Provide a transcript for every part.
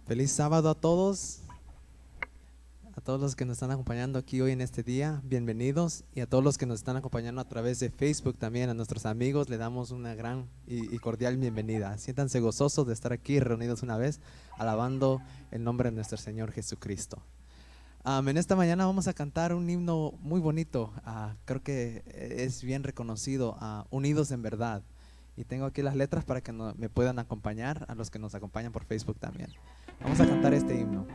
Feliz sábado a todos los que nos están acompañando aquí hoy en este día, bienvenidos, y a todos los que nos están acompañando a través de Facebook también, a nuestros amigos, le damos una gran y cordial bienvenida. Siéntanse gozosos de estar aquí reunidos una vez, alabando el nombre de nuestro Señor Jesucristo. En esta mañana vamos a cantar un himno muy bonito, creo que es bien reconocido, Unidos en Verdad. Y tengo aquí las letras para que me puedan acompañar, a los que nos acompañan por Facebook también. Vamos a cantar este himno.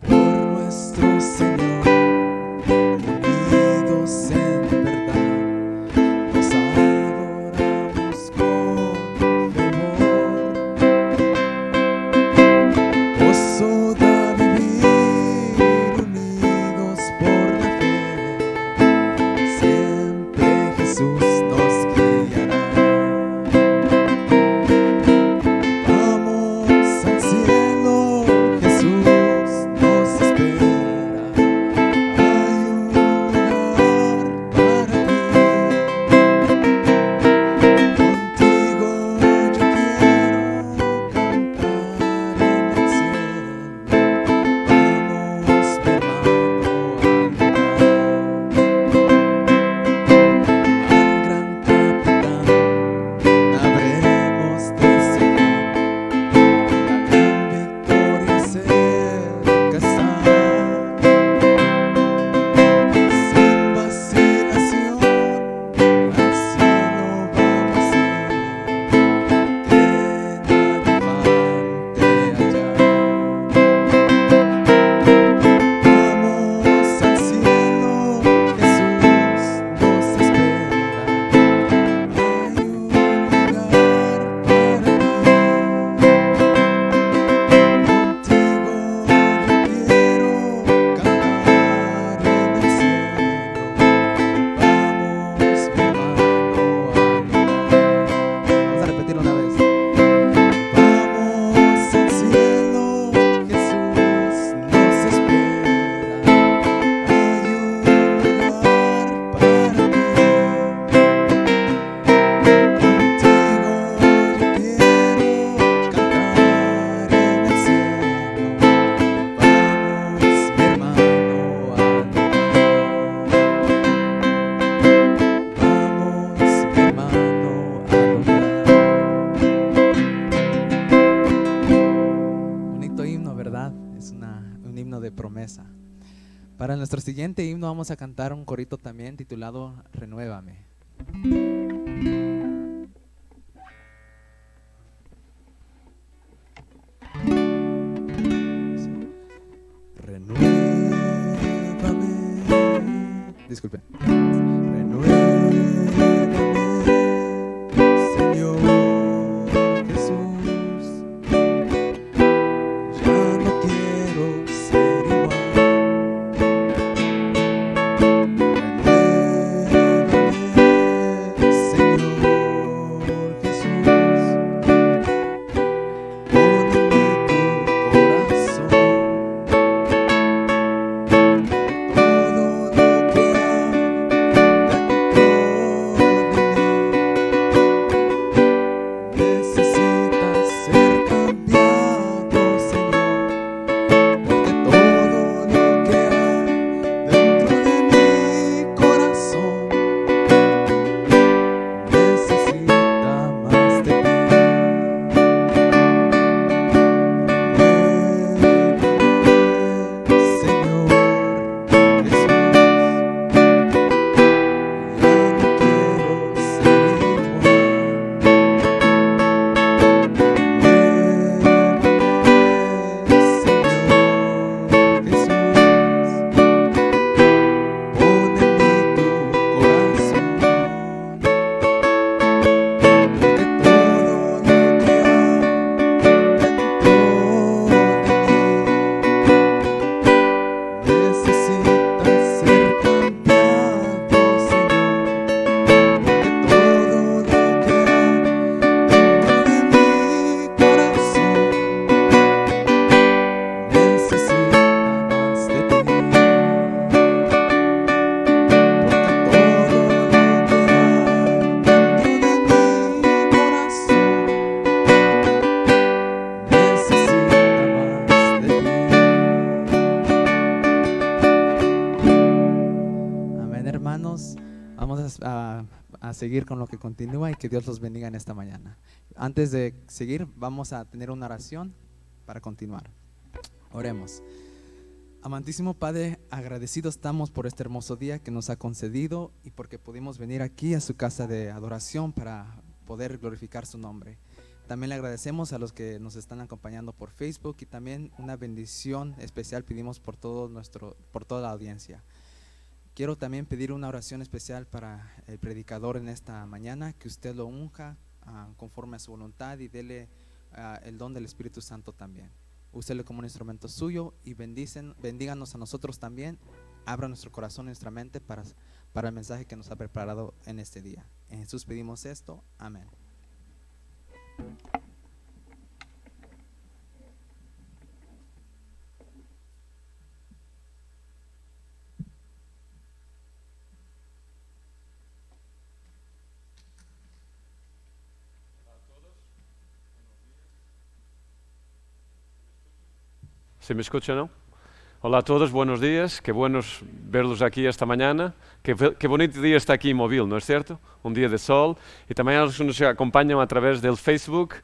Por nuestro Señor, unidos en verdad, nos adoramos con fervor. Gozo da vivir unidos por la fe, siempre Jesús nos guiará. Vamos al cielo, Jesús nos espera. Hay un lugar para ti. Contigo yo quiero cantar en el cielo. Vamos, mi hermano, al gran capitán, habremos de seguir. La gran victoria cerca está. Sin vacilación, al cielo vamos a ir, que nada falte allá. Vamos al cielo, Jesús nos espera. Hay un lugar para ti. Contigo yo quiero cantar en el cielo. Vamos, mi hermano, al lugar. Vamos a repetirlo una vez. Vamos al cielo, Jesús nos espera. Hay un lugar para ti. Contigo yo quiero cantar en el cielo. Vamos, mi hermano, al lugar. Vamos, mi hermano, al lugar. Bonito himno, ¿verdad? Es un himno de promesa. Para nuestro siguiente himno vamos a cantar un corito también titulado Renuévame. Sí. Renuévame. Disculpen. Renuévame, Señor Jesús. Ya no quiero ser igual. Renuévame, Señor Jesús. Pon en mí tu corazón. Todo lo que hay seguir con lo que continúa y que Dios los bendiga en esta mañana. Antes de seguir, vamos a tener una oración para continuar. Oremos. Amantísimo Padre, agradecidos estamos por este hermoso día que nos ha concedido y porque pudimos venir aquí a su casa de adoración para poder glorificar su nombre. También le agradecemos a los que nos están acompañando por Facebook y también una bendición especial pedimos por toda la audiencia. Quiero también pedir una oración especial para el predicador en esta mañana, que usted lo unja conforme a su voluntad y dele el don del Espíritu Santo también. Úselo como un instrumento suyo y bendíganos a nosotros también. Abra nuestro corazón y nuestra mente para el mensaje que nos ha preparado en este día. En Jesús pedimos esto. Amén. ¿Se me escucha, no? Hola a todos, buenos días, qué buenos verlos aquí esta mañana. Qué bonito día está aquí en Móvil, ¿no es cierto? Un día de sol. Y también a los que nos acompañan a través del Facebook,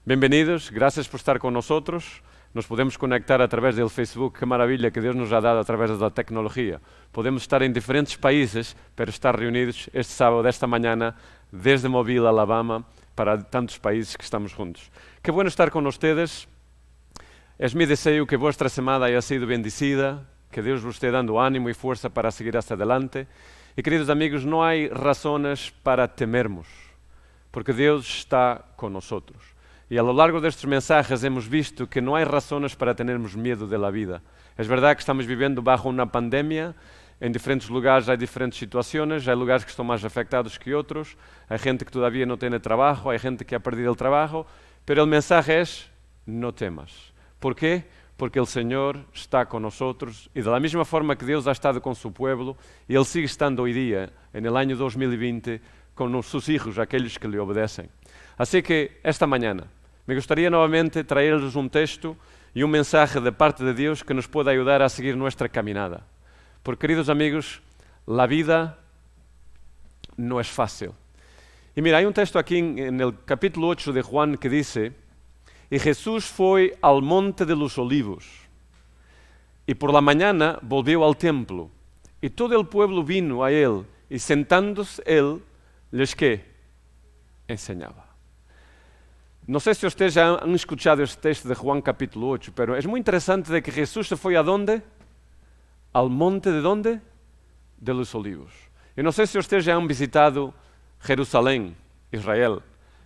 bienvenidos, gracias por estar con nosotros. Nos podemos conectar a través del Facebook, qué maravilla que Dios nos ha dado a través de la tecnología. Podemos estar en diferentes países, pero estar reunidos este sábado, esta mañana, desde Mobile, Alabama, para tantos países que estamos juntos. Qué bueno estar con ustedes. Es mi deseo que vuestra semana haya sido bendecida, que Dios os esté dando ánimo y fuerza para seguir hacia adelante. Y queridos amigos, no hay razones para temernos, porque Dios está con nosotros. Y a lo largo de estos mensajes hemos visto que no hay razones para tenermos miedo de la vida. Es verdad que estamos viviendo bajo una pandemia, en diferentes lugares hay diferentes situaciones, hay lugares que están más afectados que otros, hay gente que todavía no tiene trabajo, hay gente que ha perdido el trabajo, pero el mensaje es, no temas. ¿Por qué? Porque el Señor está con nosotros y de la misma forma que Dios ha estado con su pueblo, y Él sigue estando hoy día, en el año 2020, con sus hijos, aquellos que le obedecen. Así que esta mañana me gustaría nuevamente traerles un texto y un mensaje de parte de Dios que nos pueda ayudar a seguir nuestra caminada. Porque, queridos amigos, la vida no es fácil. Y mira, hay un texto aquí en el capítulo 8 de Juan que dice: y Jesús fue al monte de los olivos, y por la mañana volvió al templo, y todo el pueblo vino a él, y sentándose él, les ¿qué? Enseñaba. No sé si ustedes ya han escuchado este texto de Juan capítulo 8, pero es muy interesante de que Jesús se fue ¿a dónde? Al monte de ¿dónde? De los olivos. Yo no sé si ustedes ya han visitado Jerusalén, Israel,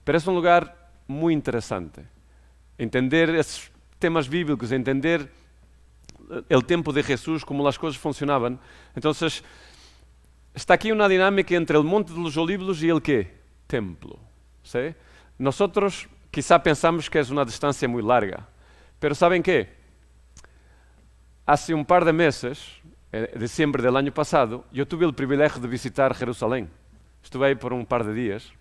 pero es un lugar muy interesante. Entender esses temas bíblicos, entender el tiempo de Jesús, cómo las cosas funcionaban. Entonces, está aquí una dinámica entre el monte de los olivos y el ¿qué? Templo. ¿Sí? Nosotros quizá pensamos que es una distancia muy larga, pero ¿saben qué? Hace un par de meses, en diciembre del año pasado, yo tuve el privilegio de visitar Jerusalén. Estuve ahí por un par de días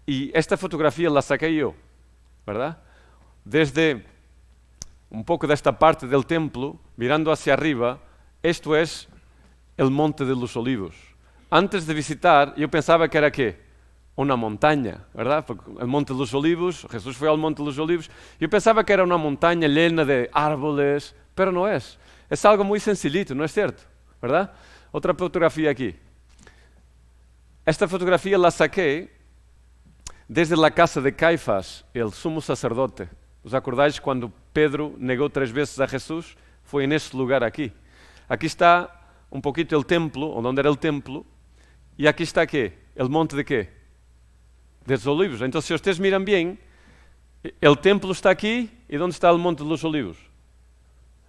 y esta fotografía la saqué yo, ¿verdad? Desde un poco de esta parte del templo, mirando hacia arriba, esto es el Monte de los Olivos. Antes de visitar, yo pensaba que era ¿qué? Una montaña, ¿verdad? Porque el Monte de los Olivos, Jesús fue al Monte de los Olivos, yo pensaba que era una montaña llena de árboles, pero no es. Es algo muy sencillito, ¿no es cierto? ¿Verdad? Otra fotografía aquí. Esta fotografía la saqué desde la casa de Caifás, el sumo sacerdote. ¿Os acordáis cuando Pedro negó 3 veces a Jesús? Fue en ese lugar aquí. Aquí está un poquito el templo, o donde era el templo, y aquí está ¿qué? El monte de ¿qué? De los olivos. Entonces, si ustedes miran bien, el templo está aquí, ¿y dónde está el monte de los olivos?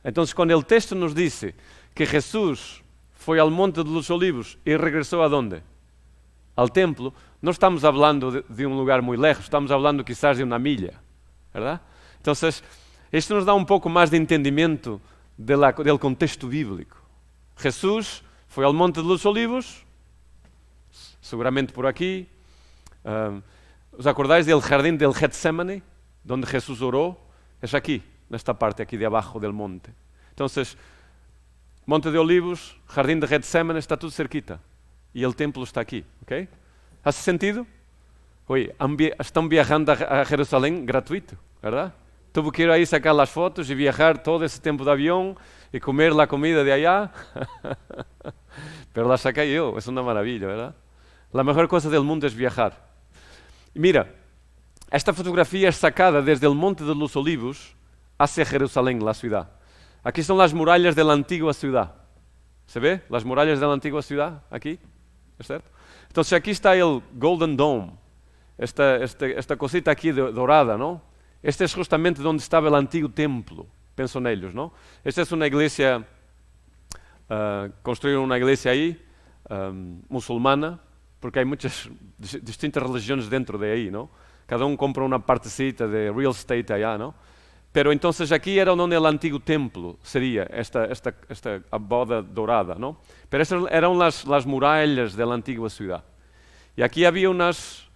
Entonces, cuando el texto nos dice que Jesús fue al monte de los olivos y regresó ¿a dónde? Al templo, no estamos hablando de un lugar muy lejos, estamos hablando quizás de una milla, ¿verdad? Entonces, esto nos da un poco más de entendimiento del contexto bíblico. Jesús fue al monte de los olivos, seguramente por aquí. ¿Os acordáis del jardín del Getsemaní, donde Jesús oró? Es aquí, nesta parte aquí de abajo del monte. Entonces, Monte de Olivos, jardín de Getsemaní, está tudo cerquita. E o templo está aqui, ok? ¿Hace sentido? Oye, están viajando a Jerusalén gratuito, ¿verdad? Tuvo que ir ahí sacar las fotos y viajar todo ese tiempo de avión y comer la comida de allá. Pero la saqué yo, es una maravilla, ¿verdad? La mejor cosa del mundo es viajar. Y mira, esta fotografía es sacada desde el Monte de los Olivos hacia Jerusalén, la ciudad. Aquí son las murallas de la antigua ciudad. ¿Se ve? Las murallas de la antigua ciudad, aquí, ¿es cierto? Entonces aquí está el Golden Dome, esta cosita aquí dorada, ¿no? Este es justamente donde estaba el antiguo templo, piensan ellos, ¿no? Esta es una iglesia, construyeron una iglesia ahí, musulmana, porque hay muchas distintas religiones dentro de ahí, ¿no? Cada uno compra una partecita de real estate allá, ¿no? Pero entonces aquí era donde el antiguo templo sería, esta boda dorada, ¿no? Pero estas eran las murallas de la antigua ciudad. Y aquí había unos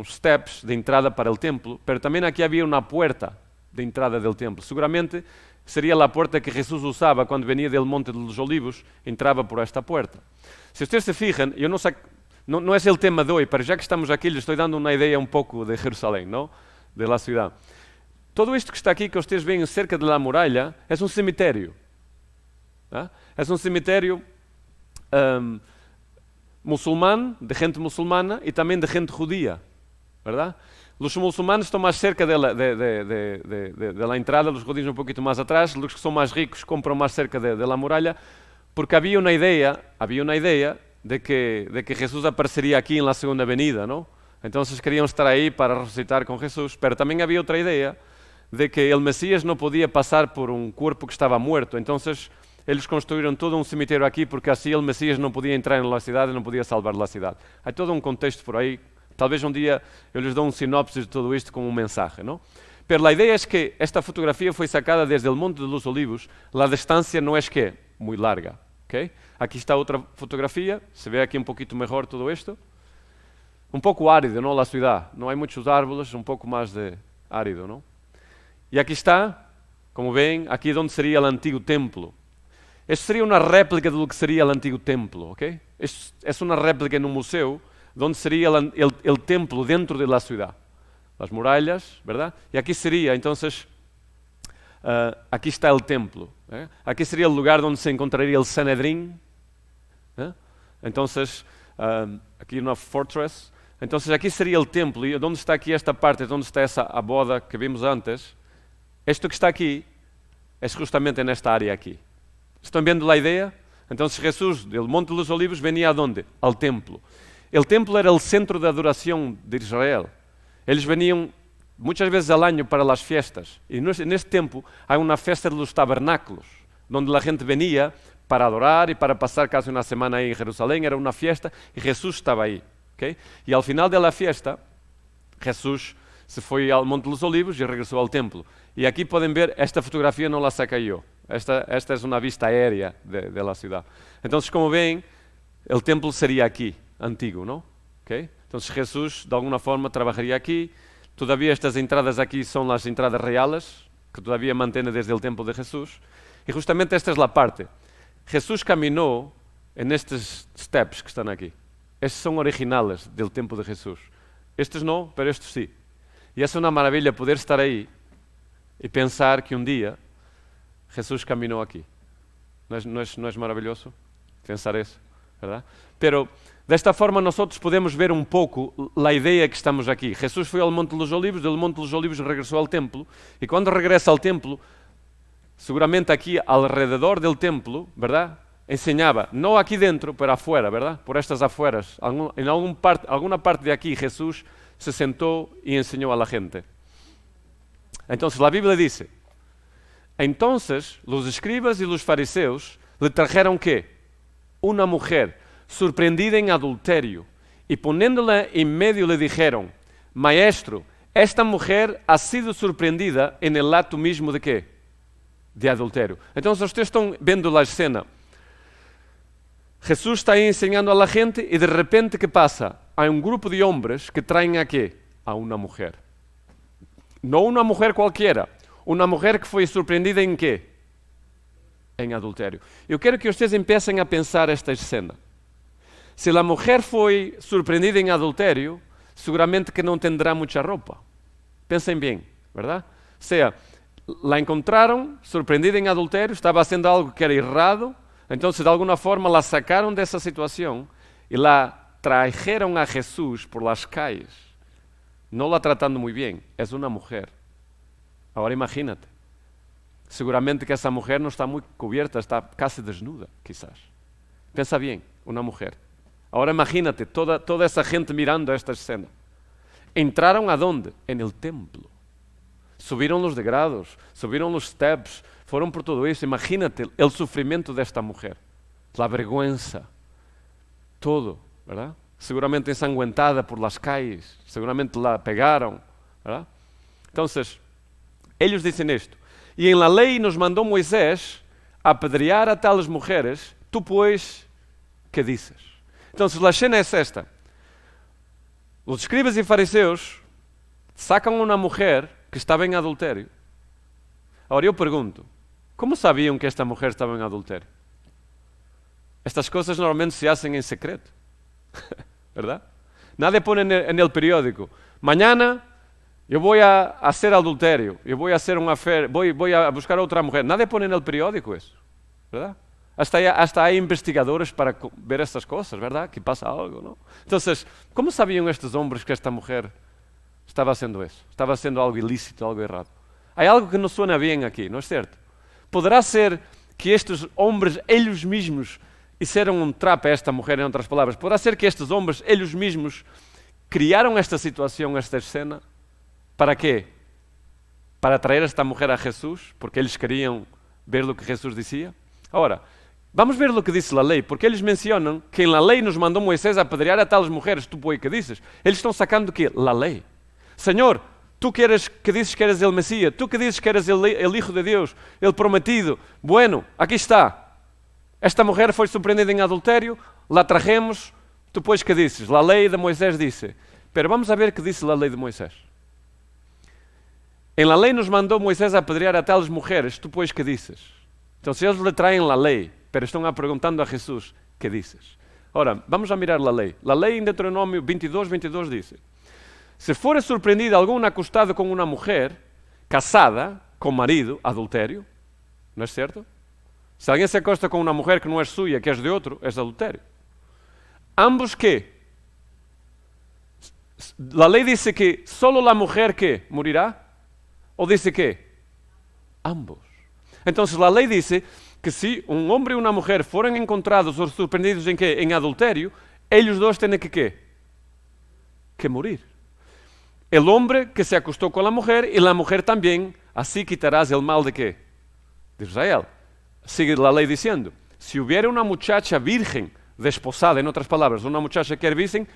steps de entrada para el templo, pero también aquí había una puerta de entrada del templo. Seguramente sería la puerta que Jesús usaba cuando venía del Monte de los Olivos, entraba por esta puerta. Si ustedes se fijan, yo no sé, no es el tema de hoy, pero ya que estamos aquí, les estoy dando una idea un poco de Jerusalén, ¿no? De la ciudad. Todo esto que está aquí, que ustedes ven cerca de la muralla, es un cemiterio. ¿Ah? Es un cemiterio musulmán, de gente musulmana y también de gente judía, ¿verdad? Los musulmanes están más cerca de la entrada, los judíos un poquito más atrás, los que son más ricos compran más cerca de la muralla, porque había una idea de que Jesús aparecería aquí en la segunda venida, ¿no? Entonces querían estar ahí para resucitar con Jesús, pero también había otra idea de que el Mesías no podía pasar por un cuerpo que estaba muerto. Entonces ellos construyeron todo un cemiterio aquí porque así el Mesías no podía entrar en la ciudad y no podía salvar la ciudad. Hay todo un contexto por ahí. Tal vez un día yo les doy un sinopsis de todo esto como un mensaje, ¿no? Pero la idea es que esta fotografía fue sacada desde el Monte de los Olivos. La distancia no es que muy larga, ¿ok? Aquí está otra fotografía. Se ve aquí un poquito mejor todo esto. Un poco árido, ¿no? La ciudad. No hay muchos árboles, un poco más de árido, ¿no? Y aquí está, como ven, aquí donde sería el antiguo templo. Esto sería una réplica de lo que sería el antiguo templo, ¿ok? Es una réplica en un museo donde sería el templo dentro de la ciudad. Las murallas, ¿verdad? Y aquí sería, entonces, aquí está el templo. Aquí sería el lugar donde se encontraría el Sanedrín. Entonces, aquí una fortress. Entonces aquí sería el templo, y ¿dónde está aquí esta parte? ¿Dónde está esa boda que vimos antes? Esto que está aquí es justamente en esta área aquí. ¿Están viendo la idea? Entonces Jesús del Monte de los Olivos venía a ¿dónde? Al templo. El templo era el centro de adoración de Israel. Eles venían muchas veces al año para las fiestas. Y en este tiempo hay una fiesta de los tabernáculos, donde la gente venía para adorar y para pasar casi una semana ahí en Jerusalén. Era una fiesta y Jesús estaba ahí. ¿Okay? Y al final de la fiesta, Jesús se fue al Monte de los Olivos y regresó al templo. Y aquí pueden ver, esta fotografía no la saqué yo. Esta es una vista aérea de la ciudad. Entonces, como ven, el templo sería aquí, antiguo, ¿no? ¿Okay? Entonces Jesús, de alguna forma, trabajaría aquí. Todavía estas entradas aquí son las entradas reales, que todavía mantiene desde el templo de Jesús. Y justamente esta es la parte. Jesús caminó en estos steps que están aquí. Estos son originales del templo de Jesús. Estos no, pero estos sí. Y es una maravilla poder estar ahí y pensar que un día Jesús caminó aquí. ¿No es maravilloso pensar eso? ¿Verdad? Pero de esta forma nosotros podemos ver un poco la idea que estamos aquí. Jesús foi ao Monte de los Olivos, del Monte de los Olivos regresó al templo, y cuando regresa al templo, seguramente aquí alrededor del templo, ¿verdad? Enseñaba, no aquí dentro, pero afuera, ¿verdad? Por estas afueras. En alguna parte de aquí Jesús se sentó y enseñó a la gente. Entonces la Biblia dice, entonces los escribas y los fariseos le trajeron ¿qué? Una mujer sorprendida en adulterio, y poniéndola en medio le dijeron, Maestro, esta mujer ha sido sorprendida en el acto mismo de ¿qué? De adulterio. Entonces ustedes están viendo la escena. Jesús está ahí enseñando a la gente y de repente, ¿qué pasa? Hay un grupo de hombres que traen ¿a qué? A una mujer. No una mujer cualquiera, una mujer que fue sorprendida en ¿qué? En adulterio. Eu quero que ustedes empiecen a pensar esta escena. se a mulher foi surpreendida em adultério, seguramente que não tendrá muita roupa. Pensem bem, verdade? Ou seja, la encontraram surpreendida em adultério, estava fazendo algo que era errado, então de alguma forma la sacaram dessa situação e la trajeron a Jesús por las calles, não la tratando muito bem, é uma mulher. Agora imagínate, seguramente que essa mulher não está muito cubierta, está casi desnuda, quizás. Pensa bem, uma mulher. Agora imagínate toda essa gente mirando esta escena. Entraram aonde? En el templo. Subiram os degrados, subiram os steps, foram por tudo isso. Imagínate o sofrimento desta mulher, a vergüenza, todo, ¿verdad? Seguramente ensanguentada por las calles, seguramente la pegaram, ¿verdad? Entonces, eles dizem isto. E em la lei nos mandou Moisés apedrear a tales mulheres, tu pois, que dices? Então, a cena é esta. Os escribas e fariseus sacam uma mulher que estava em adultério. Agora eu pergunto, como sabiam que esta mulher estava em adultério? Estas coisas normalmente se fazem em secreto, ¿verdad? Nadie pone en el periódico, mañana eu vou a hacer adultério, eu vou a hacer uma affair, vou a buscar outra mulher. Nadie pone en el periódico isso, ¿verdad? Hasta hay investigadores para ver estas cosas, ¿verdad? Que pasa algo, ¿no? Entonces, ¿cómo sabían estos hombres que esta mujer estaba haciendo eso? Estaba haciendo algo ilícito, algo errado. Hay algo que no suena bien aquí, ¿no es cierto? ¿Podrá ser que estes homens, eles mesmos, hicieron um trap a esta mulher, em outras palavras? ¿Podrá ser que estes homens, eles mesmos, criaram esta situação, esta escena? ¿Para quê? Para trazer esta mulher a Jesús, porque eles queriam ver o que Jesús dizia? Ora, vamos ver o que diz a lei, porque eles mencionam que em la lei nos mandou Moisés apedrear a tales mulheres, tu pois que dizes? Eles estão sacando o quê? La lei. Senhor, tu que dizes que eres el Mesías, tu que dizes que eres el Hijo de Deus, el prometido. Bueno, aqui está. Esta mulher foi surpreendida em adultério, la trajemos, tu pois que dizes? La lei de Moisés disse. Pero vamos a ver o que diz a lei de Moisés. Em la lei nos mandou Moisés apedrear a tales mulheres, tu pois que dizes? Então, se eles lhe traem a lei, pero estão perguntando a Jesus, que dizes? Ora, vamos a mirar a lei. A lei em Deuteronômio 22 diz: se for surpreendido algum acostado com uma mulher, casada, com marido, adultério, não é certo? Se alguém se acosta com uma mulher que não é sua, que é de outro, é adultério. Ambos que? A lei diz que solo a mulher que morirá? Ou diz que? Ambos. Então, a lei diz que se um homem e uma mulher forem encontrados ou surpreendidos em quê? Em adultério, eles dois têm que quê? Que morir. El homem que se acostou com a mulher e a mulher também, assim quitarás el mal de quê? De Israel. Sigue a lei dizendo, se houver uma muchacha virgem desposada, em outras palavras, uma muchacha que é virgem,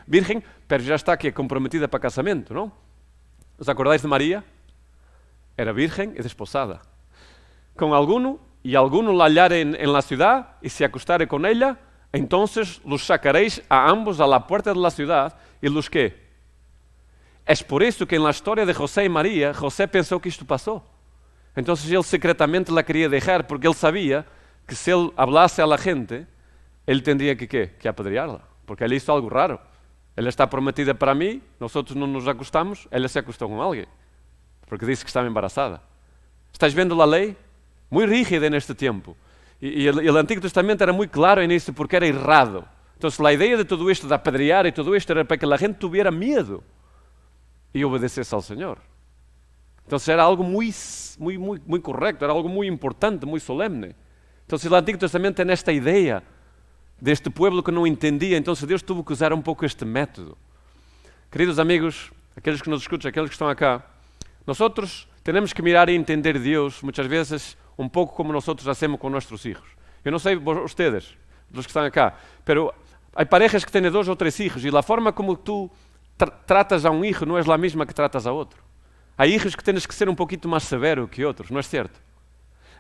pero já está aqui comprometida para casamento, não? ¿Os acordáis de Maria? Era virgem e desposada. Com alguno e alguno la hallare en la ciudad y se acostare con ella, entonces los sacaréis a ambos a la puerta de la ciudad y los ¿qué? Es por eso que en la historia de José y María, José pensó que esto pasó. Entonces él secretamente la quería dejar porque él sabía que si él hablase a la gente, él tendría que ¿qué? Que apedrearla, porque él hizo algo raro. Ela está prometida para mí, nosotros no nos acostamos, ela se acostou com alguém, porque disse que estava embarazada. ¿Estáis vendo a lei? Muy rígida en este tiempo. Y el Antiguo Testamento era muy claro en esto porque era errado. Entonces la idea de todo esto, de apedrear y todo esto, era para que la gente tuviera miedo y obedeciese al Señor. Entonces era algo muy correcto, era algo muy importante, muy solemne. Entonces el Antiguo Testamento tiene esta idea de este pueblo que no entendía, entonces Dios tuvo que usar un poco este método. Queridos amigos, aquellos que nos escuchan, aquellos que están acá, nosotros tenemos que mirar y entender a Dios muchas veces un poco como nosotros hacemos con nuestros hijos. Yo no sé ustedes, los que están acá, pero hay parejas que tienen 2 o 3 hijos y la forma como tú tratas a un hijo no es la misma que tratas a otro. Hay hijos que tienes que ser un poquito más severo que otros, ¿no es cierto?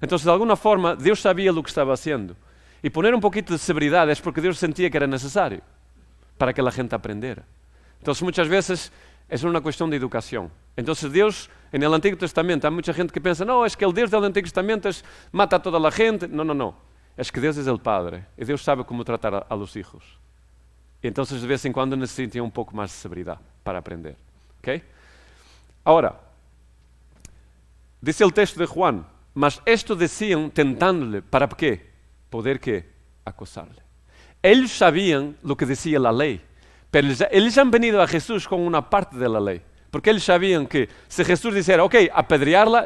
Entonces, de alguna forma, Dios sabía lo que estaba haciendo. Y poner un poquito de severidad es porque Dios sentía que era necesario para que la gente aprendiera. Entonces, muchas veces es una cuestión de educación. Entonces Dios, en el Antiguo Testamento, hay mucha gente que piensa, no, es que el Dios del Antiguo Testamento mata a toda la gente. No. Es que Dios es el Padre y Dios sabe cómo tratar a los hijos. Entonces de vez en cuando necesitan un poco más de severidad para aprender. ¿Okay? Ahora, dice el texto de Juan, mas esto decían tentándole, ¿para qué? Poder ¿qué? Acusarle. Ellos sabían lo que decía la ley, pero ellos han venido a Jesús con una parte de la ley, porque ellos sabían que si Jesús dijera, ok, apedrearla,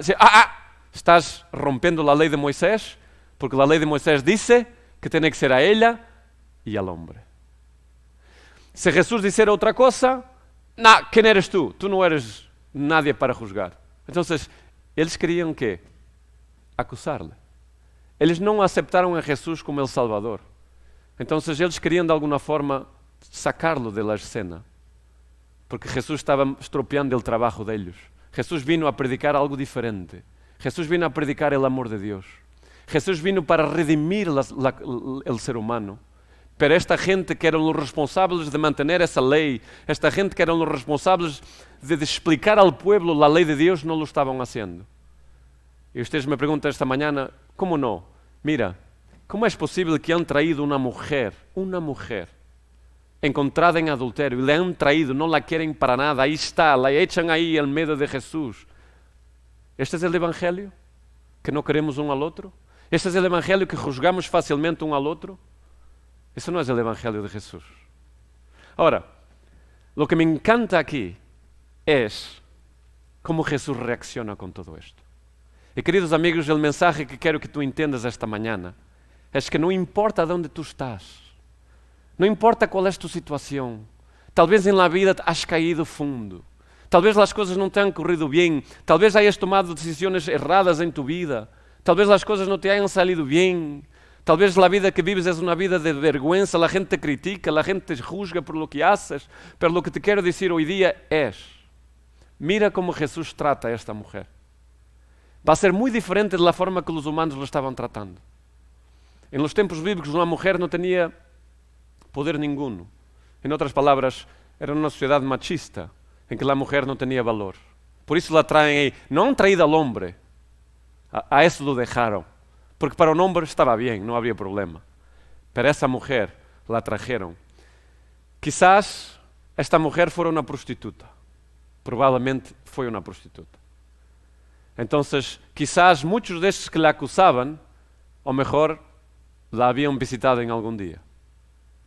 estás rompiendo la ley de Moisés, porque la ley de Moisés dice que tiene que ser a ella y al hombre. Si Jesús dijera otra cosa, ¿quién eres tú? Tú no eres nadie para juzgar. Entonces, ellos querían ¿qué? Acusarle. Ellos no aceptaron a Jesús como el Salvador. Entonces, ellos querían de alguna forma sacarlo de la escena, porque Jesús estaba estropeando el trabajo de ellos. Jesús vino a predicar algo diferente. Jesús vino a predicar el amor de Dios. Jesús vino para redimir el ser humano. Pero esta gente que eran los responsables de mantener esa ley, esta gente que eran los responsables de explicar al pueblo la ley de Dios, no lo estaban haciendo. Y ustedes me preguntan esta mañana, ¿cómo no? Mira, ¿cómo es posible que han traído una mujer encontrada en adulterio, y le han traído, no la quieren para nada, ahí está, la echan ahí en medio de Jesús? ¿Este es el evangelio? ¿Que no queremos uno al otro? ¿Este es el evangelio que juzgamos fácilmente uno al otro? Eso no es el evangelio de Jesús. Ahora, lo que me encanta aquí es cómo Jesús reacciona con todo esto. Y queridos amigos, el mensaje que quiero que tú entiendas esta mañana es que no importa dónde tú estás, no importa cuál es tu situación, tal vez en la vida has caído fundo, tal vez las cosas no te han corrido bien, tal vez hayas tomado decisiones erradas en tu vida, tal vez las cosas no te hayan salido bien, tal vez la vida que vives es una vida de vergüenza, la gente critica, la gente juzga por lo que haces, pero lo que te quiero decir hoy día es, mira cómo Jesús trata a esta mujer. Va a ser muy diferente de la forma que los humanos lo estaban tratando. En los tiempos bíblicos una mujer no tenía poder ninguno. En otras palabras, era una sociedad machista en que la mujer no tenía valor. Por eso la traen ahí. No han traído al hombre. A eso lo dejaron. Porque para un hombre estaba bien, no había problema. Pero a esa mujer la trajeron. Quizás esta mujer fuera una prostituta. Probablemente fue una prostituta. Entonces, quizás muchos de esos que la acusaban, o mejor, la habían visitado en algún día.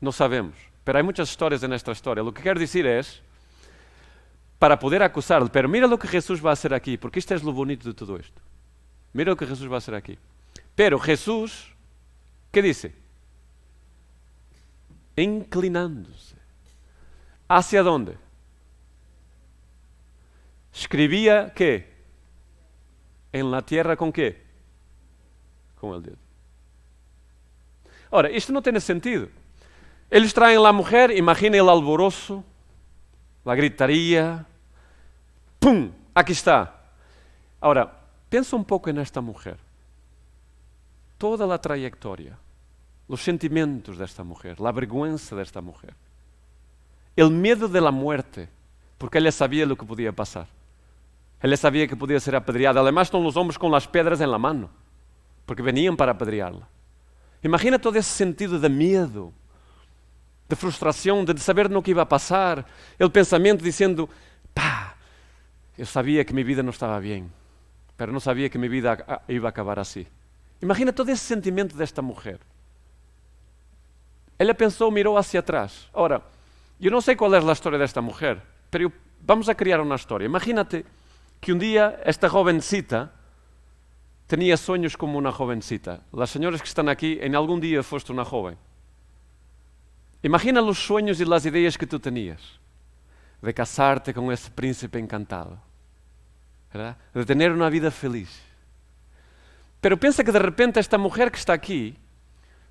No sabemos, pero hay muchas historias en esta historia. Lo que quiero decir es, para poder acusarle, pero mira lo que Jesús va a hacer aquí, porque esto es lo bonito de todo esto. Mira lo que Jesús va a hacer aquí. Pero Jesús, ¿qué dice? Inclinándose. ¿Hacia dónde? Escribía, ¿qué? En la tierra, ¿con qué? Con el dedo. Ahora, esto no tiene sentido. Ellos traen a la mujer, imagina el alborozo, la gritaría. ¡Pum! Aquí está. Ahora, piensa un poco en esta mujer. Toda la trayectoria, los sentimientos de esta mujer, la vergüenza de esta mujer, el miedo de la muerte, porque ella sabía lo que podía pasar. Ella sabía que podía ser apedreada. Además, están los hombres con las piedras en la mano, porque venían para apedrearla. Imagina todo ese sentido de miedo, de frustración, de saber lo que iba a pasar. El pensamiento diciendo, yo sabía que mi vida no estaba bien, pero no sabía que mi vida iba a acabar así. Imagina todo ese sentimiento de esta mujer. Ella pensó, miró hacia atrás. Ahora, yo no sé cuál es la historia de esta mujer, pero vamos a crear una historia. Imagínate que un día esta jovencita tenía sueños como una jovencita. Las señoras que están aquí, en algún día fuiste una joven. Imagina los sueños y las ideas que tú tenías de casarte con ese príncipe encantado, ¿verdad? De tener una vida feliz. Pero piensa que de repente esta mujer que está aquí,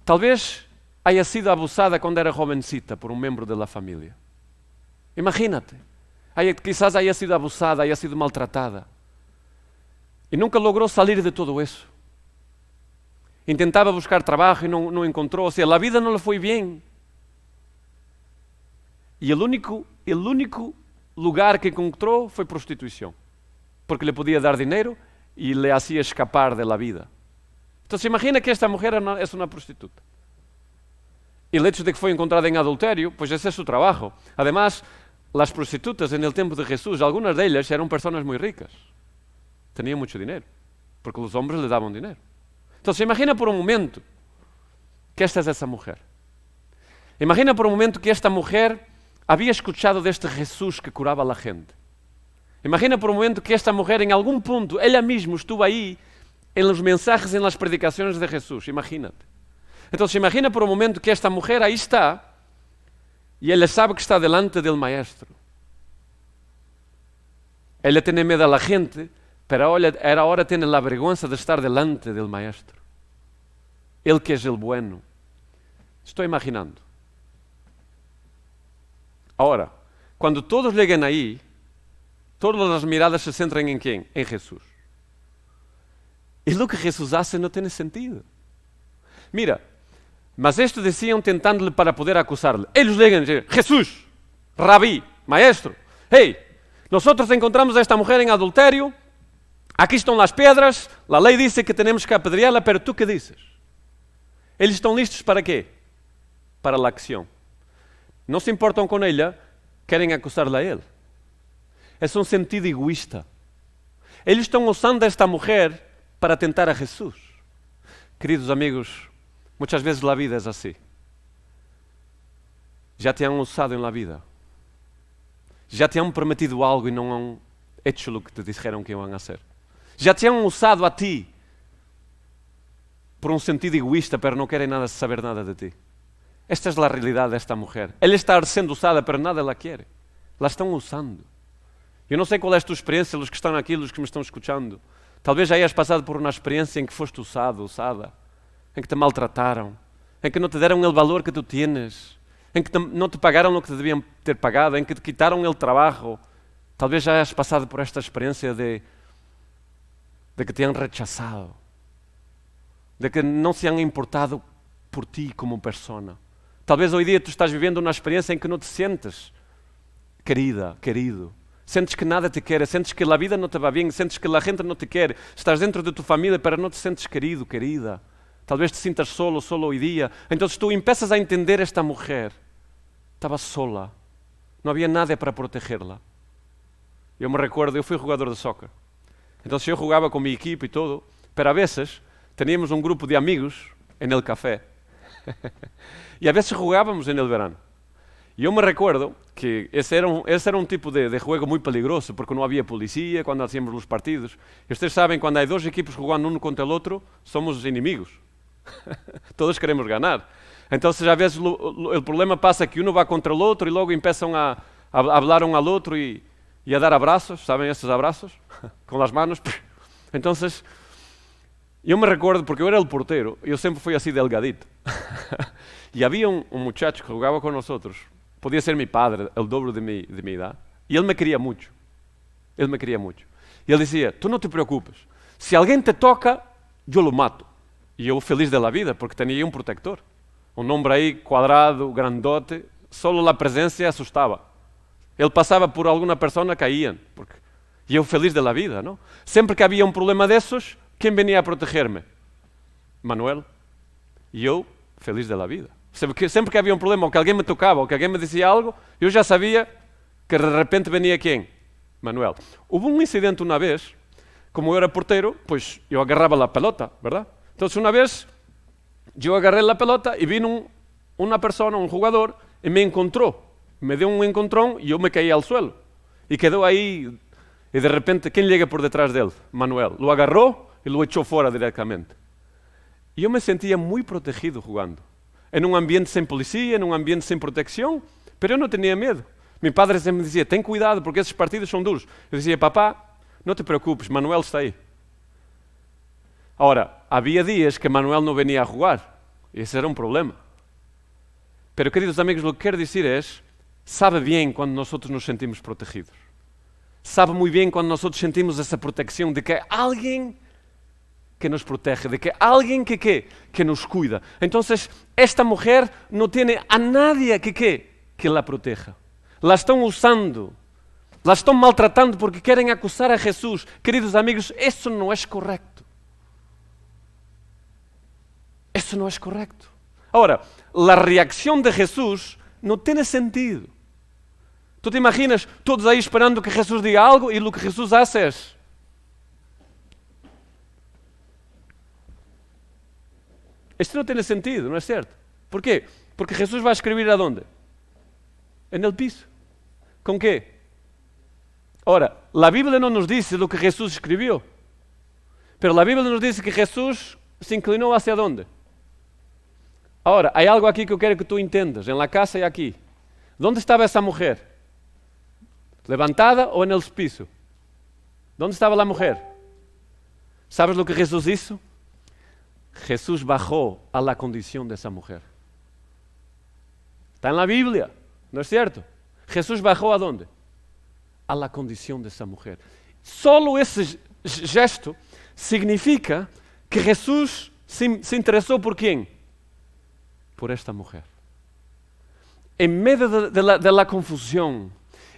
tal vez haya sido abusada cuando era jovencita por un miembro de la familia. Imagínate, quizás haya sido abusada, haya sido maltratada. Y nunca logró salir de todo eso. Intentaba buscar trabajo y no encontró. O sea, la vida no le fue bien. Y el único lugar que encontró fue prostitución. Porque le podía dar dinero y le hacía escapar de la vida. Entonces imagina que esta mujer es una prostituta. Y el hecho de que fue encontrada en adulterio, pues ese es su trabajo. Además, las prostitutas en el tiempo de Jesús, algunas de ellas eran personas muy ricas. Tenían mucho dinero, porque los hombres le daban dinero. Entonces, imagina por un momento que esta es esa mujer. Imagina por un momento que esta mujer había escuchado de este Jesús que curaba a la gente. Imagina por un momento que esta mujer en algún punto, ella misma estuvo ahí en los mensajes, en las predicaciones de Jesús. Imagínate. Entonces imagina por un momento que esta mujer ahí está y ella sabe que está delante del Maestro. Ella tiene miedo a la gente, pero ahora tiene la vergüenza de estar delante del Maestro. Él que es el bueno. Estoy imaginando. Ahora, cuando todos lleguen ahí, todas las miradas se centran en ¿quién? En Jesús. Y lo que Jesús hace no tiene sentido. Mira, mas esto decían tentándole para poder acusarle. Ellos llegan y dicen, Jesús, Rabí, Maestro, hey, nosotros encontramos a esta mujer en adulterio, aquí están las piedras, la ley dice que tenemos que apedrearla, pero ¿tú qué dices? Eles estão listos para quê? Para a acção. Não se importam com ela, querem acusar-la a ele. É um sentido egoísta. Eles estão usando esta mulher para tentar a Jesus. Queridos amigos, muitas vezes a vida é assim. Já te han usado na vida. Já te han prometido algo e não han hecho o que te disseram que iam fazer. Já te han usado a ti por um sentido egoísta, pero não querem nada saber nada de ti. Esta é a realidade desta mulher. Ela está sendo usada, pero nada la quer. La estão usando. Eu não sei qual é a tua experiência, os que estão aqui, os que me estão escutando. Talvez já hayas passado por uma experiência em que foste usado, usada, em que te maltrataram, em que não te deram o valor que tu tienes, em que não te pagaram o que te deviam ter pagado, em que te quitaram o trabalho. Talvez já hayas passado por esta experiência de que te han rechazado, de que não se han importado por ti como persona. Talvez hoje dia tu estás vivendo uma experiência em que não te sentes querida, querido. Sentes que nada te quer, sentes que a vida não te va bem, sentes que a gente não te quer. Estás dentro de tu família, pero não te sentes querido, querida. Talvez te sintas solo hoje dia. Então tu empiezas a entender esta mulher. Estava sola. Não havia nada para protegerla. Eu me recuerdo, eu fui jogador de soccer. Então eu jogava com minha equipe e todo, pero a vezes teníamos um grupo de amigos en el café. E a veces jugábamos en el verano. E eu me recuerdo que ese era un tipo de juego muy peligroso, porque no había policía cuando hacíamos los partidos. Y ustedes saben, cuando hay dos equipos jugando uno contra el otro, somos enemigos. Todos queremos ganar. Entonces a veces el problema pasa que uno va contra el otro y luego empiezan a hablar uno al otro y a dar abrazos, ¿saben esos abrazos? Con las manos. Entonces, yo me recuerdo, porque yo era el portero, yo siempre fui así delgadito. Y había un muchacho que jugaba con nosotros. Podía ser mi padre, el doble de mi edad. Y él me quería mucho. Él me quería mucho. Y él decía, tú no te preocupes. Si alguien te toca, yo lo mato. Y yo feliz de la vida, porque tenía un protector. Un hombre ahí cuadrado, grandote. Solo la presencia asustaba. Él pasaba por alguna persona, caían. Y yo feliz de la vida, ¿no? Siempre que había un problema de esos, ¿quién venía a protegerme? Manuel. Y yo feliz de la vida. Sempre que havia um problema, ou que alguém me tocava, ou que alguém me dizia algo, eu já sabia que de repente venia quem? Manuel. Houve um incidente uma vez, como eu era porteiro, pois eu agarrava a pelota, verdade? Então, uma vez, eu agarrei a pelota e vino uma pessoa, um jogador, e me encontrou. Me deu um encontrão e eu me caí ao suelo. E quedou aí, e de repente, quem chega por detrás dele? Manuel. Lo agarrou e lo echou fora diretamente. E eu me sentia muito protegido jogando. En un ambiente sem policía, en un ambiente sem protección, pero eu não tinha medo. Mi padre sempre me dizia, ten cuidado porque esses partidos são duros. Eu dizia, papá, não te preocupes, Manuel está aí. Ahora, havia dias que Manuel não venia a jogar, e esse era um problema. Pero, queridos amigos, o que quero dizer é, sabe bem quando nós nos sentimos protegidos. Sabe muito bem quando nós sentimos essa proteção de que alguém que nos protege, de que alguien que nos cuida. Entonces, esta mujer no tiene a nadie que la proteja. La están usando, la están maltratando porque quieren acusar a Jesús. Queridos amigos, eso no es correcto. Eso no es correcto. Ahora, la reacción de Jesús no tiene sentido. Tú te imaginas todos ahí esperando que Jesús diga algo y lo que Jesús hace es... Esto no tiene sentido, ¿no es cierto? ¿Por qué? Porque Jesús va a escribir ¿a dónde? En el piso. ¿Con qué? Ahora, la Biblia no nos dice lo que Jesús escribió, pero la Biblia nos dice que Jesús se inclinó hacia dónde. Ahora, hay algo aquí que yo quiero que tú entiendas, en la casa y aquí. ¿Dónde estaba esa mujer? ¿Levantada o en el piso? ¿Dónde estaba la mujer? ¿Sabes lo que Jesús hizo? Jesús bajó a la condición de esa mujer. Está en la Biblia, ¿no es cierto? Jesús bajó ¿a dónde? A la condición de esa mujer. Solo ese gesto significa que Jesús se interesó por ¿quién? Por esta mujer. En medio de la confusión,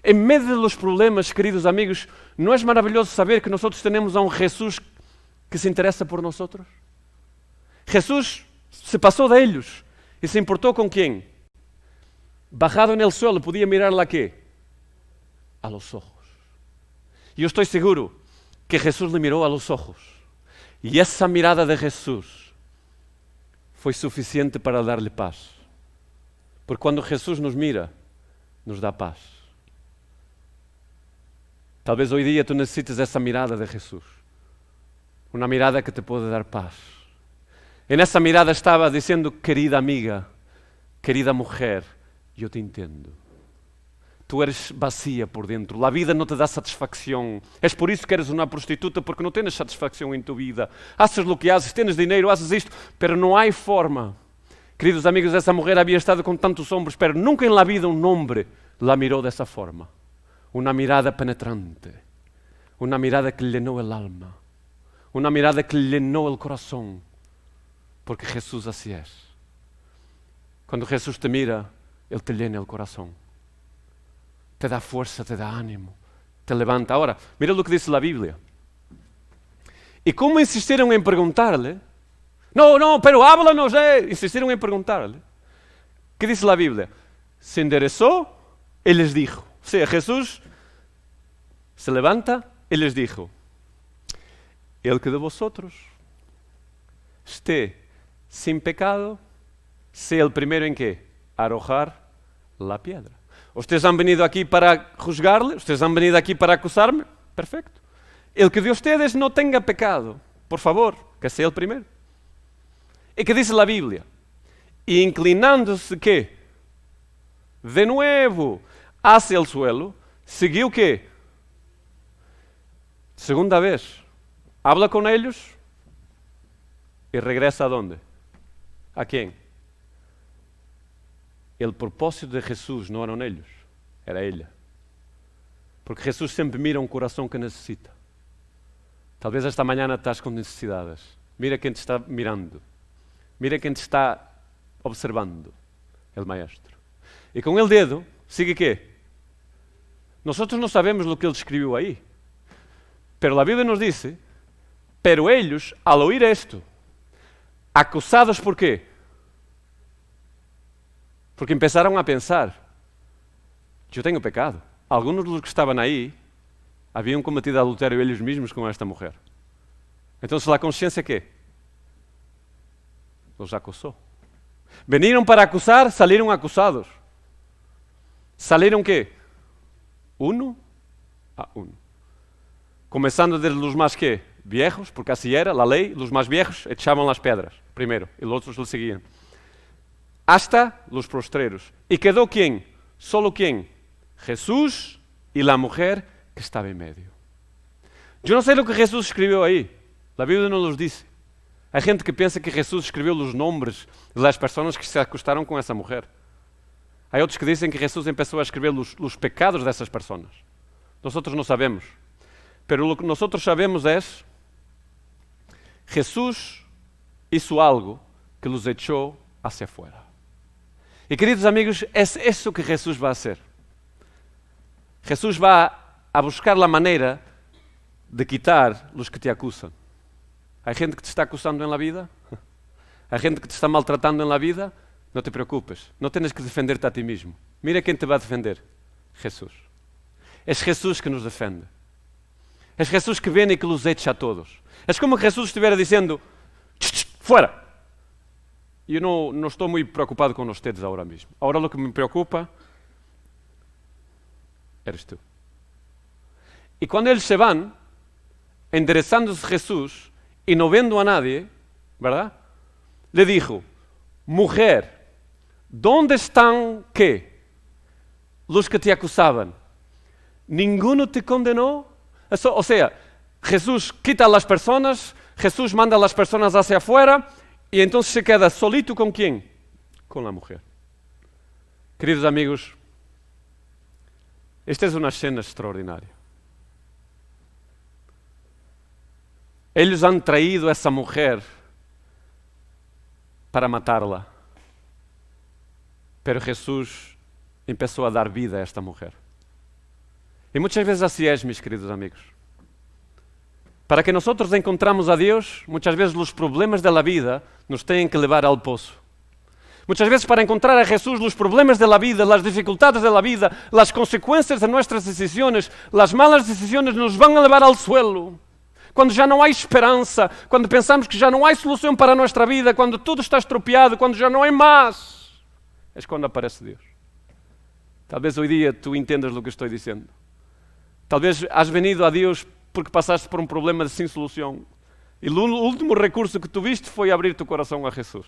en medio de los problemas, queridos amigos, ¿no es maravilloso saber que nosotros tenemos a un Jesús que se interesa por nosotros? Jesús se pasó de ellos y se importó con quién. Bajado en el suelo, podía mirarla ¿a qué? A los ojos. Y yo estoy seguro que Jesús le miró a los ojos. Y esa mirada de Jesús fue suficiente para darle paz. Porque cuando Jesús nos mira, nos da paz. Tal vez hoy día tú necesites esa mirada de Jesús. Una mirada que te puede dar paz. En esa mirada estaba diciendo, querida amiga, querida mujer, yo te entiendo. Tú eres vacía por dentro, la vida no te da satisfacción. Es por isso que eres una prostituta, porque no tienes satisfacción en tu vida. Haces lo que haces, tienes dinero, haces esto, pero no hay forma. Queridos amigos, esa mujer había estado con tantos hombres, pero nunca en la vida un hombre la miró de esa forma. Una mirada penetrante, una mirada que llenó el alma, una mirada que llenó el corazón, porque Jesús así es. Cuando Jesús te mira, Él te llena el corazón. Te da fuerza, te da ánimo, te levanta. Ahora, mira lo que dice la Biblia. Y como insistieron en preguntarle, no, pero háblanos, insistieron en preguntarle. ¿Qué dice la Biblia? Se enderezó y les dijo. O sea, Jesús se levanta y les dijo, el que de vosotros esté sin pecado, sea el primero en qué? Arrojar la piedra. ¿Ustedes han venido aquí para juzgarle? ¿Ustedes han venido aquí para acusarme? Perfecto. El que de ustedes no tenga pecado, por favor, que sea el primero. ¿Y qué dice la Biblia? Y inclinándose, ¿qué? De nuevo hacia el suelo, siguió, ¿qué? Segunda vez, habla con ellos y regresa ¿a dónde? ¿A quién? El propósito de Jesús no eran ellos, era ella. Porque Jesús siempre mira un corazón que necesita. Tal vez esta mañana estás con necesidades. Mira quién te está mirando. Mira quién te está observando, el Maestro. Y con el dedo, sigue ¿qué? Nosotros no sabemos lo que Él escribió ahí. Pero la Biblia nos dice, pero ellos, al oír esto, acusados ¿por qué? Porque empezaron a pensar, yo tengo pecado. Algunos de los que estaban ahí habían cometido adulterio ellos mismos con esta mujer. Entonces la conciencia ¿qué? Los acusó. Vinieron para acusar, salieron acusados. ¿Salieron qué? Uno a uno. Comenzando desde los más ¿qué? Viejos, porque así era la ley, los más viejos echaban las piedras primero y los otros le seguían. Hasta los postreros. ¿Y quedó quién? Solo quién? Jesús y la mujer que estaba en medio. Yo no sé lo que Jesús escribió ahí. La Biblia no los dice. Hay gente que piensa que Jesús escribió los nombres de las personas que se acostaron con esa mujer. Hay otros que dicen que Jesús empezó a escribir los pecados de esas personas. Nosotros no sabemos. Pero lo que nosotros sabemos es, Jesús hizo algo que los echó hacia afuera. Y queridos amigos, es eso que Jesús va a hacer. Jesús va a buscar la manera de quitar los que te acusan. Hay gente que te está acusando en la vida, hay gente que te está maltratando en la vida, no te preocupes, no tienes que defenderte a ti mismo. Mira quién te va a defender, Jesús. Es Jesús que nos defiende. Es Jesús que viene y que los echa a todos. Es como que Jesús estuviera diciendo, fuera. Yo no estoy muy preocupado con ustedes ahora mismo. Ahora lo que me preocupa eres tú. Y cuando ellos se van, enderezándose Jesús y no viendo a nadie, ¿verdad? Le dijo, mujer, ¿dónde están qué? Los que te acusaban. ¿Ninguno te condenó? O sea, Jesús quita a las personas, Jesús manda a las personas hacia afuera y entonces se queda solito ¿con quién? Con la mujer. Queridos amigos, esta es una escena extraordinaria. Ellos han traído a esa mujer para matarla. Pero Jesús empezó a dar vida a esta mujer. Y muchas veces así es, mis queridos amigos. Para que nosotros encontramos a Dios, muchas veces los problemas de la vida nos tienen que llevar al pozo. Muchas veces para encontrar a Jesús, los problemas de la vida, las dificultades de la vida, las consecuencias de nuestras decisiones, las malas decisiones nos van a llevar al suelo. Quando já não há esperança, quando pensamos que já não há solução para a nossa vida, quando tudo está estropiado, quando já não há mais, é quando aparece Deus. Talvez hoje dia tu entendas o que estou dizendo. Talvez has venido a Deus porque passaste por um problema sem solução. E o último recurso que tu viste foi abrir tu coração a Jesus.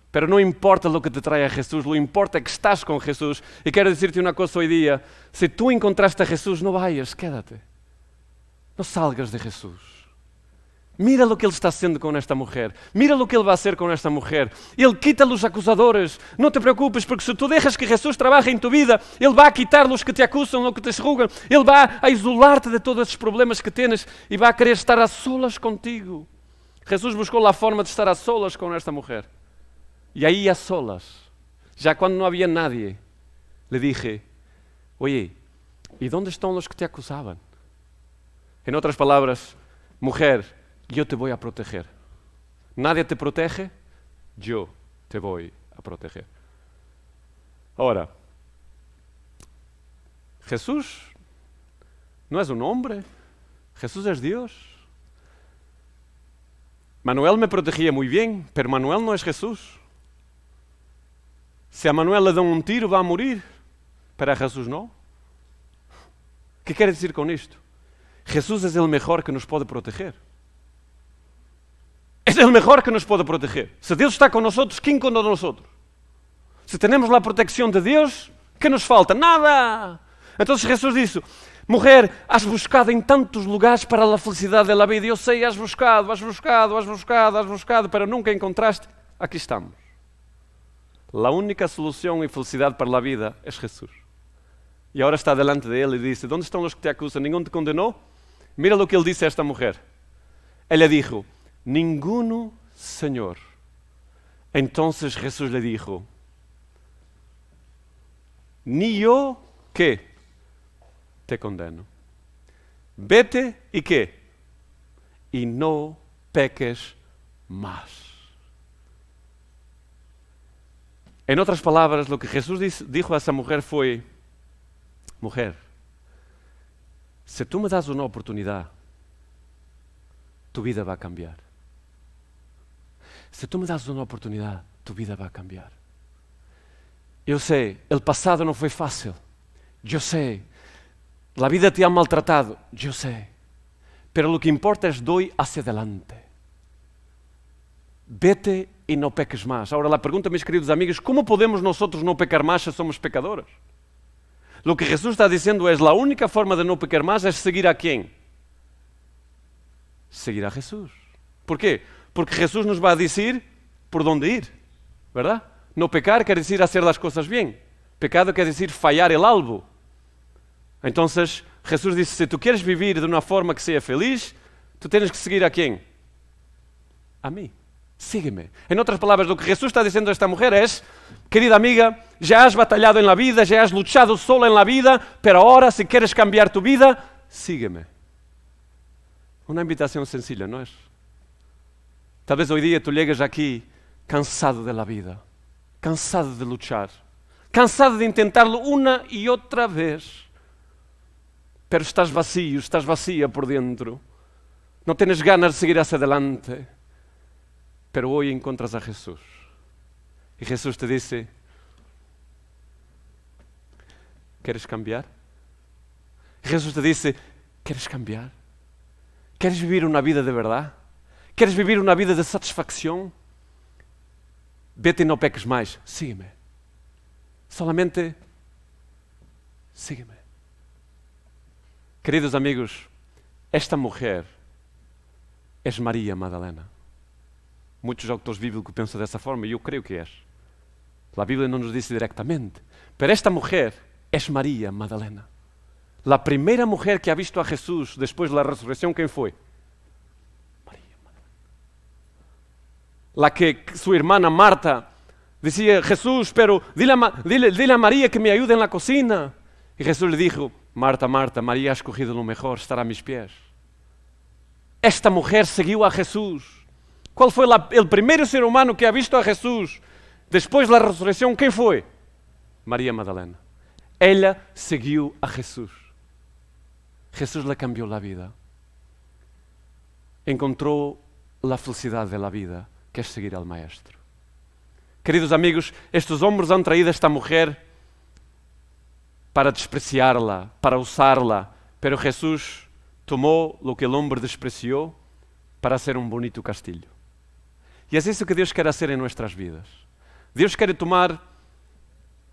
Pero não importa o que te trae a Jesus, lo importa é que estás com Jesus. E quero dizer-te uma coisa hoje dia, se tu encontraste a Jesus, não vayas, quédate. No salgas de Jesús. Mira lo que Él está haciendo con esta mujer. Mira lo que Él va a hacer con esta mujer. Él quita los acusadores. No te preocupes, porque si tú dejas que Jesús trabaje en tu vida, Él va a quitar los que te acusan, los que te juzgan. Él va a isolarte de todos esos problemas que tienes y va a querer estar a solas contigo. Jesús buscó la forma de estar a solas con esta mujer. Y ahí a solas, ya cuando no había nadie, le dije, oye, ¿y dónde están los que te acusaban? En otras palabras, mujer, yo te voy a proteger. Nadie te protege, yo te voy a proteger. Ahora, Jesús no es un hombre, Jesús es Dios. Manuel me protegía muy bien, pero Manuel no es Jesús. Si a Manuel le dan un tiro va a morir, pero a Jesús no. ¿Qué quiere decir con esto? Jesús es el mejor que nos puede proteger. Es el mejor que nos puede proteger. Si Dios está con nosotros, ¿quién contra nosotros? Si tenemos la protección de Dios, ¿qué nos falta? Nada. Entonces Jesús dice, mujer, has buscado en tantos lugares para la felicidad de la vida. Yo sé, has buscado, pero nunca encontraste. Aquí estamos. La única solución y felicidad para la vida es Jesús. Y ahora está delante de él y dice, ¿dónde están los que te acusan? ¿Ninguno te condenó? Mira lo que él dice a esta mujer. Él le dijo, ninguno, Señor. Entonces Jesús le dijo, ni yo, ¿qué? Te condeno. Vete y ¿qué? Y no peques más. En otras palabras, lo que Jesús dijo a esa mujer fue, mujer, si tú me das una oportunidad, tu vida va a cambiar. Si tú me das una oportunidad, tu vida va a cambiar. Yo sé, el pasado no fue fácil. Yo sé, la vida te ha maltratado. Yo sé. Pero lo que importa es doy hacia adelante. Vete y no peques más. Ahora la pregunta, mis queridos amigos, ¿cómo podemos nosotros no pecar más si somos pecadores? Lo que Jesús está diciendo es, la única forma de no pecar más es seguir a ¿quién? Seguir a Jesús. ¿Por qué? Porque Jesús nos va a decir por dónde ir, ¿verdad? No pecar quiere decir hacer las cosas bien. Pecado quiere decir fallar el albo. Entonces, Jesús dice, si tú quieres vivir de una forma que sea feliz, tú tienes que seguir a ¿quién? A mí. Sígueme. En otras palabras, lo que Jesús está diciendo a esta mujer es, querida amiga, ya has batallado en la vida, ya has luchado sola en la vida, pero ahora si quieres cambiar tu vida, sígueme. Una invitación sencilla, ¿no es? Tal vez hoy día tú llegues aquí cansado de la vida, cansado de luchar, cansado de intentarlo una y otra vez, pero estás vacío, estás vacía por dentro, no tienes ganas de seguir hacia adelante, pero hoy encuentras a Jesús. Y Jesús te dice, ¿quieres cambiar? Jesús te dice, ¿quieres cambiar? ¿Quieres vivir una vida de verdad? ¿Quieres vivir una vida de satisfacción? Vete y no peques más, sígueme. Solamente sígueme. Queridos amigos, esta mujer es María Madalena. Muchos autores bíblicos pensam dessa forma e eu creio que é. A Bíblia não nos dice directamente. Pero esta mujer es María Madalena. La primera mujer que ha visto a Jesús después de la resurrección, ¿quién fue? María Madalena. La que su hermana Marta decía, Jesús, pero dile a María que me ayude en la cocina. Y Jesús le dijo, Marta, Marta, María ha escogido lo mejor, estar a mis pies. Esta mujer siguió a Jesús. ¿Cuál fue el primer ser humano que ha visto a Jesús después de la resurrección? ¿Quién fue? María Madalena. Ella siguió a Jesús. Jesús le cambió la vida. Encontró la felicidad de la vida, que es seguir al Maestro. Queridos amigos, estos hombres han traído a esta mujer para despreciarla, para usarla, pero Jesús tomó lo que el hombre despreció para hacer un bonito castillo. Y es eso que Dios quiere hacer en nuestras vidas. Dios quiere tomar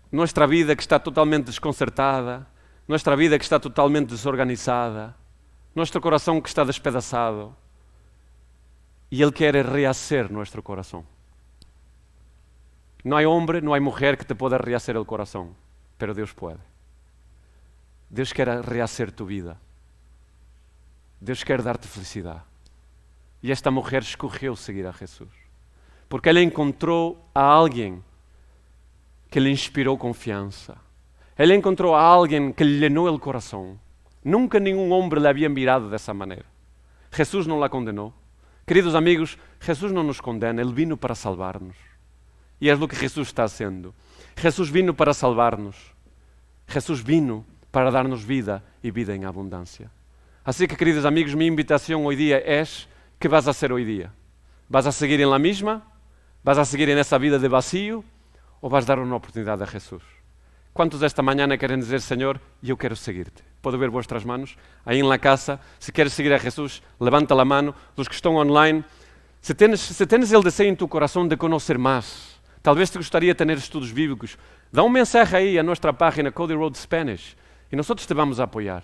nuestra vida que está totalmente desconcertada, nuestra vida que está totalmente desorganizada, nuestro corazón que está despedazado, y Él quiere rehacer nuestro corazón. No hay hombre, no hay mujer que te pueda rehacer el corazón, pero Dios puede. Dios quiere rehacer tu vida. Dios quiere darte felicidad. Y esta mujer escogió seguir a Jesús, porque ela encontrou a alguém que lhe inspirou confiança. Ela encontrou a alguém que lhe llenou o coração. Nunca nenhum homem lhe havia mirado dessa maneira. Jesús não la condenou. Queridos amigos, Jesús não nos condena, Ele vino para salvar-nos. E é o que Jesús está haciendo. Jesús vino para salvar-nos. Jesús vino para dar-nos vida e vida em abundância. Assim que, queridos amigos, minha invitação hoje dia é: que vas a hacer hoy día? ¿Vas a seguir en la misma? ¿Vas a seguir en esa vida de vacío? ¿O vas a dar una oportunidad a Jesús? ¿Cuántos esta mañana quieren decir, Señor, yo quiero seguirte? ¿Puedo ver vuestras manos? Ahí en la casa, si quieres seguir a Jesús, levanta la mano. Los que están online, si tienes el deseo en tu corazón de conocer más, tal vez te gustaría tener estudos bíblicos, da un mensaje ahí a nuestra página Cody Road Spanish y nosotros te vamos a apoyar.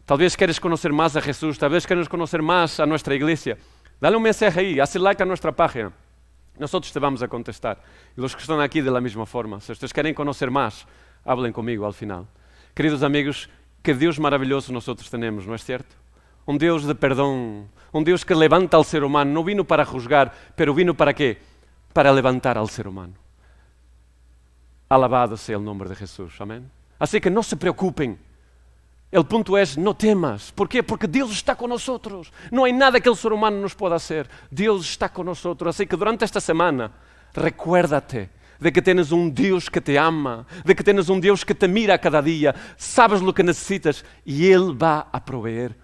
Tal vez quieres conocer más a Jesús, tal vez quieres conocer más a nuestra iglesia. Dale un mensaje ahí, haz like a nuestra página. Nosotros te vamos a contestar. Y los que están aquí de la misma forma, si ustedes quieren conocer más, hablen conmigo al final. Queridos amigos, que Dios maravilloso nosotros tenemos, ¿no es cierto? Un Dios de perdón, un Dios que levanta al ser humano. No vino para juzgar, pero vino para ¿qué? Para levantar al ser humano. Alabado sea el nombre de Jesús, amén. Así que no se preocupen. El punto es, no temas. ¿Por qué? Porque Dios está con nosotros. No hay nada que el ser humano nos pueda hacer. Dios está con nosotros. Así que durante esta semana, recuérdate de que tienes un Dios que te ama, de que tienes un Dios que te mira cada día, sabes lo que necesitas y Él va a proveer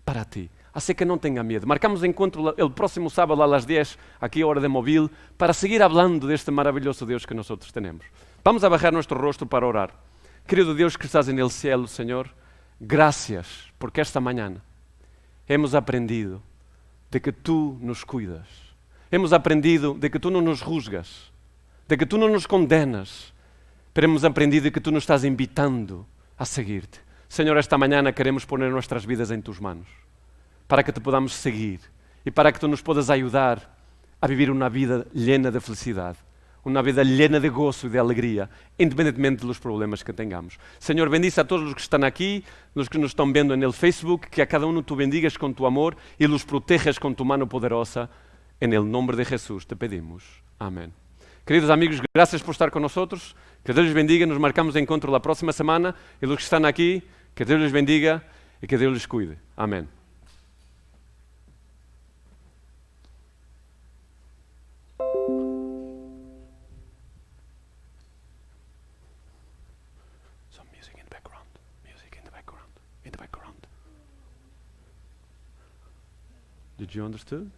para ti. Así que no tenga miedo. Marcamos encuentro el próximo sábado a las 10, aquí a hora de móvil, para seguir hablando de este maravilloso Dios que nosotros tenemos. Vamos a bajar nuestro rostro para orar. Querido Dios que estás en el cielo, Señor, gracias porque esta mañana hemos aprendido de que tú nos cuidas. Hemos aprendido de que tú no nos juzgas, de que tú no nos condenas, pero hemos aprendido de que tú nos estás invitando a seguirte. Señor, esta mañana queremos poner nuestras vidas en tus manos para que te podamos seguir y para que tú nos puedas ayudar a vivir una vida llena de felicidad. Una vida llena de gozo y de alegría, independientemente de los problemas que tengamos. Señor, bendice a todos los que están aquí, los que nos están viendo en el Facebook, que a cada uno tú bendigas con tu amor y los proteges con tu mano poderosa. En el nombre de Jesús te pedimos. Amén. Queridos amigos, gracias por estar con nosotros. Que Dios les bendiga. Nos marcamos de encuentro la próxima semana. Y los que están aquí, que Dios les bendiga y que Dios les cuide. Amén. Did you understand?